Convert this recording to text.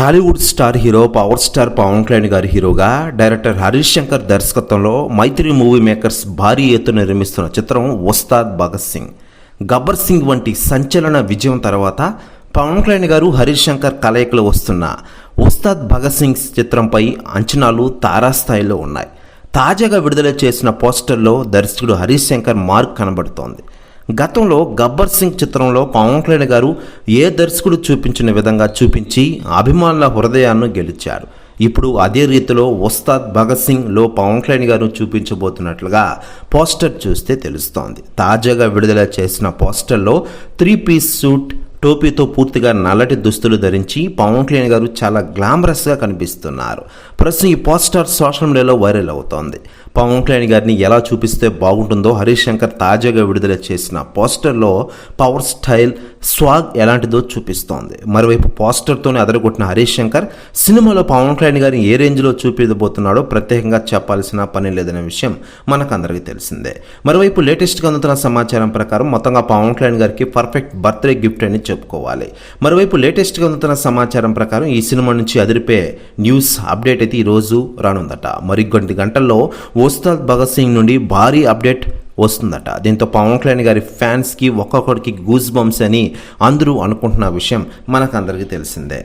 Tollywood star hero power star Pavan Kalyan గారి హీరోగా director Harish Shankar దర్శకత్వంలో మైత్రి మూవీ మేకర్స్ భారీ ఎత్తున నిర్మిస్తున్న చిత్రం ఉస్తాద్ భగత్ సింగ్. గబ్బర్ సింగ్ వంటి సంచలన విజయం తర్వాత పవన్ కళ్యాణ్ గారు హరీష్ శంకర్ కలయికలు వస్తున్న ఉస్తాద్ భగత్ సింగ్ చిత్రంపై అంచనాలు తారాస్థాయిలో ఉన్నాయి. తాజాగా విడుదల చేసిన పోస్టర్లో దర్శకుడు హరీష్ శంకర్ మార్క్ కనబడుతోంది. గతంలో గబ్బర్ సింగ్ చిత్రంలో పవన్ కళ్యాణ్ గారు ఏ దర్శకుడు చూపించిన విధంగా చూపించి అభిమానుల హృదయాన్ని గెలిచారు. ఇప్పుడు అదే రీతిలో ఉస్తాద్ భగత్ సింగ్లో పవన్ కళ్యాణ్ గారు చూపించబోతున్నట్లుగా పోస్టర్ చూస్తే తెలుస్తోంది. తాజాగా విడుదల చేసిన పోస్టర్లో 3 పీస్ సూట్, టోపీతో పూర్తిగా నల్లటి దుస్తులు ధరించి పవన్ కళ్యాణ్ గారు చాలా గ్లామరస్గా కనిపిస్తున్నారు. ప్రస్తుతం ఈ పోస్టర్ సోషల్ మీడియాలో వైరల్ అవుతోంది. పవన్ కళ్యాణ్ గారిని ఎలా చూపిస్తే బాగుంటుందో హరీష్ శంకర్ తాజాగా విడుదల చేసిన పోస్టర్లో పవర్, స్టైల్, స్వాగ్ ఎలాంటిదో చూపిస్తోంది. మరోవైపు పోస్టర్తోనే అదరగొట్టిన హరీష్ శంకర్ సినిమాలో పవన్ కళ్యాణ్ గారిని ఏ రేంజ్లో చూపించబోతున్నాడో ప్రత్యేకంగా చెప్పాల్సిన పని లేదనే విషయం మనకందరికీ తెలిసిందే. మరోవైపు లేటెస్ట్గా అందుతున్న సమాచారం ప్రకారం మొత్తంగా పవన్ కళ్యాణ్ గారికి పర్ఫెక్ట్ బర్త్డే గిఫ్ట్ అని చెప్పుకోవాలి. మరోవైపు లేటెస్ట్గా అందుతున్న సమాచారం ప్రకారం ఈ సినిమా నుంచి అదిరిపే న్యూస్ అప్డేట్ అయితే ఈరోజు రానుందట. మరికొన్ని గంటల్లో ఉస్తాద్ భగత్ సింగ్ నుండి భారీ అప్డేట్ వస్తుందట. దీంతో పవన్ కళ్యాణ్ గారి ఫ్యాన్స్కి ఒక్కొక్కడికి గూస్ బంప్స్ అని అందరూ అనుకుంటున్న విషయం మనకందరికీ తెలిసిందే.